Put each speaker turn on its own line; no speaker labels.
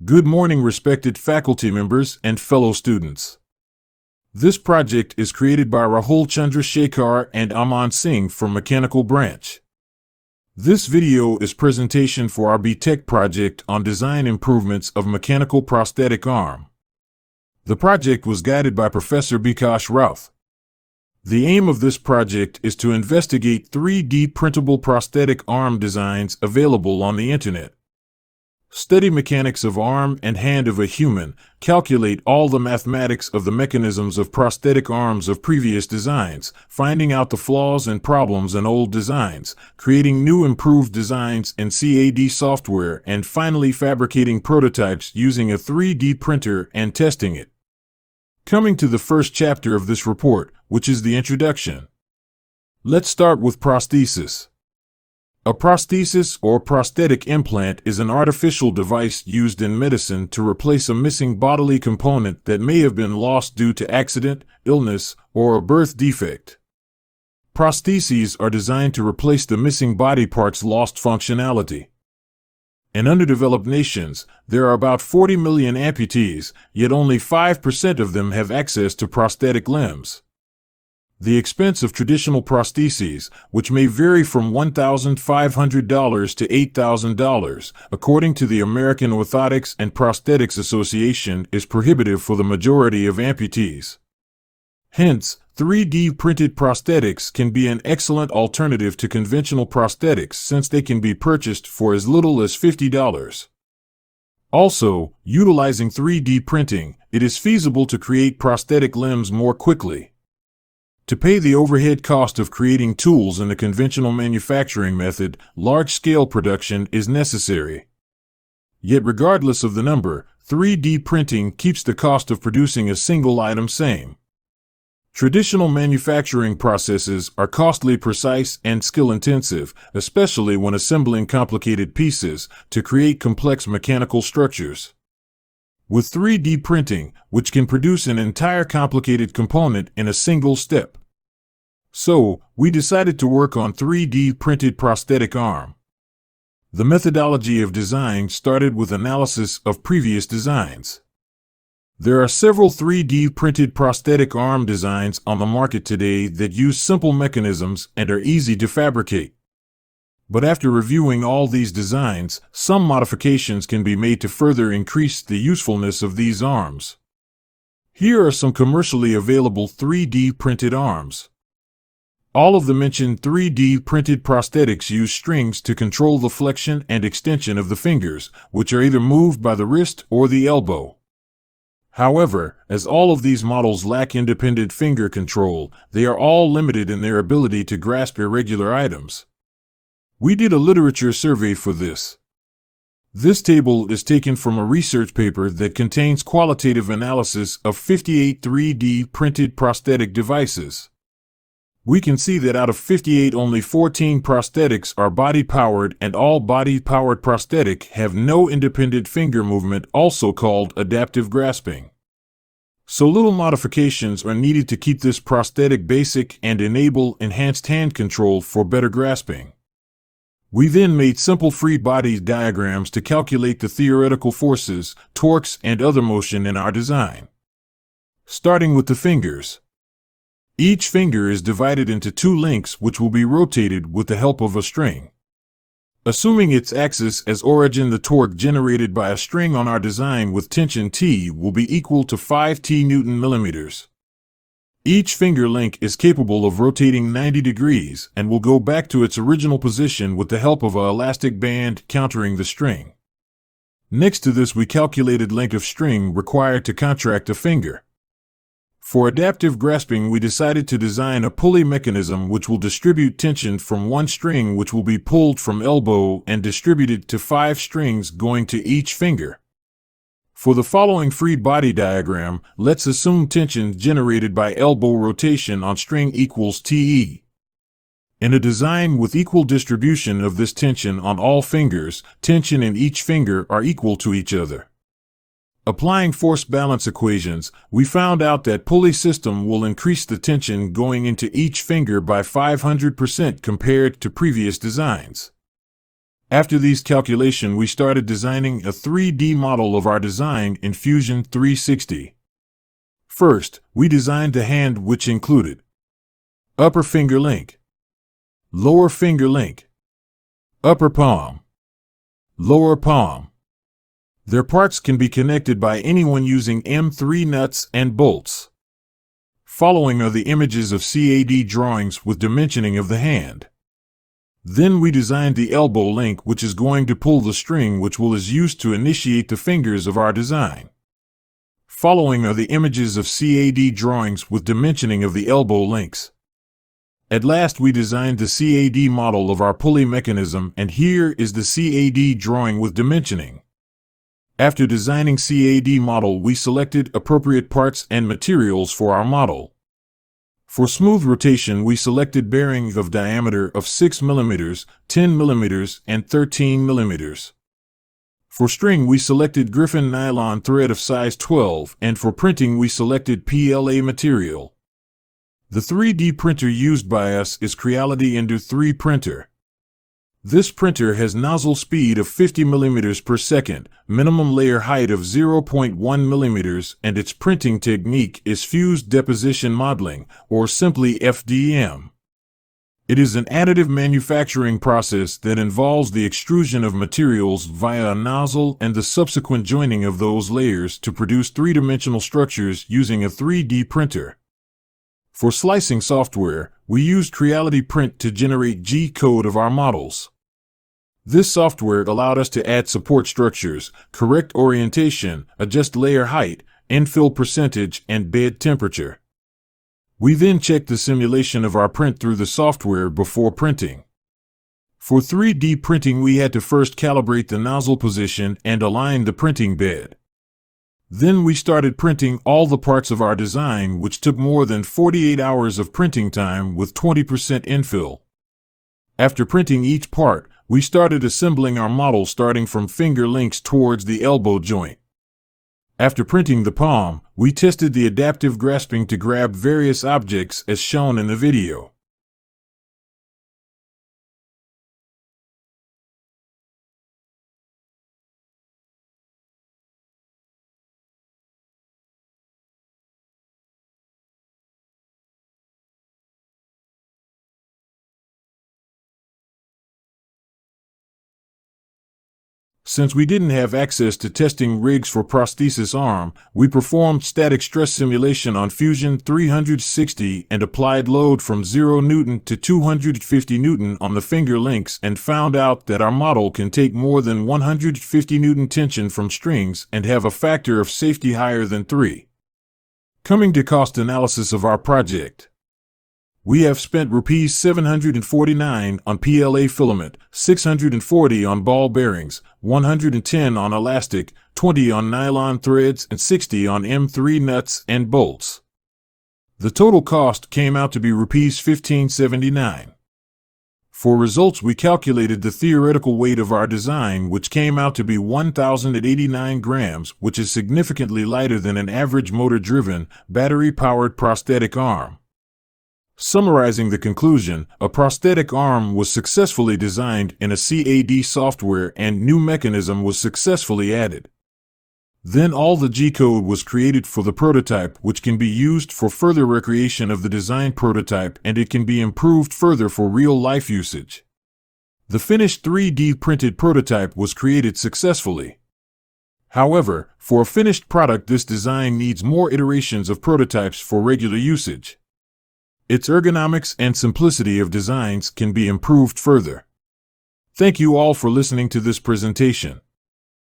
Good morning, respected faculty members and fellow students. This project is created by Rahul Chandrasekhar and Aman Singh from Mechanical Branch. This video is presentation for our B.Tech project on design improvements of mechanical prosthetic arm. The project was guided by Professor Bikash Routh. The aim of this project is to investigate 3D printable prosthetic arm designs available on the internet. Study mechanics of arm and hand of a human, calculate all the mathematics of the mechanisms of prosthetic arms of previous designs, finding out the flaws and problems in old designs, creating new improved designs in CAD software, and finally fabricating prototypes using a 3D printer and testing it. Coming to the first chapter of this report, which is the introduction. Let's start with prosthesis. A prosthesis or prosthetic implant is an artificial device used in medicine to replace a missing bodily component that may have been lost due to accident, illness, or a birth defect. Prostheses are designed to replace the missing body part's lost functionality. In underdeveloped nations, there are about 40 million amputees, yet only 5% of them have access to prosthetic limbs. The expense of traditional prostheses, which may vary from $1,500 to $8,000, according to the American Orthotics and Prosthetics Association, is prohibitive for the majority of amputees. Hence, 3D printed prosthetics can be an excellent alternative to conventional prosthetics since they can be purchased for as little as $50. Also, utilizing 3D printing, it is feasible to create prosthetic limbs more quickly. To pay the overhead cost of creating tools in the conventional manufacturing method, large-scale production is necessary. Yet regardless of the number, 3D printing keeps the cost of producing a single item same. Traditional manufacturing processes are costly, precise, and skill-intensive, especially when assembling complicated pieces to create complex mechanical structures. With 3D printing, which can produce an entire complicated component in a single step. So, we decided to work on 3D printed prosthetic arm. The methodology of design started with analysis of previous designs. There are several 3D printed prosthetic arm designs on the market today that use simple mechanisms and are easy to fabricate. But after reviewing all these designs, some modifications can be made to further increase the usefulness of these arms. Here are some commercially available 3D printed arms. All of the mentioned 3D printed prosthetics use strings to control the flexion and extension of the fingers, which are either moved by the wrist or the elbow. However, as all of these models lack independent finger control, they are all limited in their ability to grasp irregular items. We did a literature survey for this. This table is taken from a research paper that contains qualitative analysis of 58 3D printed prosthetic devices. We can see that out of 58, only 14 prosthetics are body-powered, and all body-powered prosthetic have no independent finger movement, also called adaptive grasping. So little modifications are needed to keep this prosthetic basic and enable enhanced hand control for better grasping. We then made simple free body diagrams to calculate the theoretical forces, torques, and other motion in our design. Starting with the fingers. Each finger is divided into two links which will be rotated with the help of a string. Assuming its axis as origin, the torque generated by a string on our design with tension T will be equal to 5 Newton millimeters. Each finger link is capable of rotating 90 degrees and will go back to its original position with the help of an elastic band countering the string. Next to this, we calculated length of string required to contract a finger. For adaptive grasping, we decided to design a pulley mechanism which will distribute tension from one string, which will be pulled from elbow and distributed to 5 strings going to each finger. For the following free body diagram, let's assume tension generated by elbow rotation on string equals Te. In a design with equal distribution of this tension on all fingers, tension in each finger are equal to each other. Applying force balance equations, we found out that pulley system will increase the tension going into each finger by 500% compared to previous designs. After these calculations, we started designing a 3D model of our design in Fusion 360. First, we designed the hand, which included upper finger link, lower finger link, upper palm, lower palm. Their parts can be connected by anyone using M3 nuts and bolts. Following are the images of CAD drawings with dimensioning of the hand. Then we designed the elbow link, which is going to pull the string which is used to initiate the fingers of our design. Following are the images of CAD drawings with dimensioning of the elbow links. At last we designed the CAD model of our pulley mechanism, and here is the CAD drawing with dimensioning. After designing CAD model, we selected appropriate parts and materials for our model. For smooth rotation, we selected bearings of diameter of 6 mm, 10 mm, and 13 mm. For string, we selected Griffin nylon thread of size 12, and for printing, we selected PLA material. The 3D printer used by us is Creality Ender 3 printer. This printer has nozzle speed of 50 mm per second, minimum layer height of 0.1 mm, and its printing technique is fused deposition modeling, or simply FDM. It is an additive manufacturing process that involves the extrusion of materials via a nozzle and the subsequent joining of those layers to produce three-dimensional structures using a 3D printer. For slicing software, we used Creality Print to generate G-code of our models. This software allowed us to add support structures, correct orientation, adjust layer height, infill percentage, and bed temperature. We then checked the simulation of our print through the software before printing. For 3D printing, we had to first calibrate the nozzle position and align the printing bed. Then we started printing all the parts of our design, which took more than 48 hours of printing time with 20% infill. After printing each part, we started assembling our model, starting from finger links towards the elbow joint. After printing the palm, we tested the adaptive grasping to grab various objects as shown in the video. Since we didn't have access to testing rigs for prosthesis arm, we performed static stress simulation on Fusion 360 and applied load from 0 Newton to 250 Newton on the finger links and found out that our model can take more than 150 Newton tension from strings and have a factor of safety higher than 3. Coming to cost analysis of our project. We have spent Rs 749 on PLA filament, 640 on ball bearings, 110 on elastic, 20 on nylon threads, and 60 on M3 nuts and bolts. The total cost came out to be Rs 1579. For results, we calculated the theoretical weight of our design, which came out to be 1,089 grams, which is significantly lighter than an average motor-driven, battery-powered prosthetic arm. Summarizing the conclusion, a prosthetic arm was successfully designed in a CAD software and new mechanism was successfully added. Then all the G-code was created for the prototype, which can be used for further recreation of the design prototype, and it can be improved further for real-life usage. The finished 3D printed prototype was created successfully. However, for a finished product, this design needs more iterations of prototypes for regular usage. Its ergonomics and simplicity of designs can be improved further. Thank you all for listening to this presentation.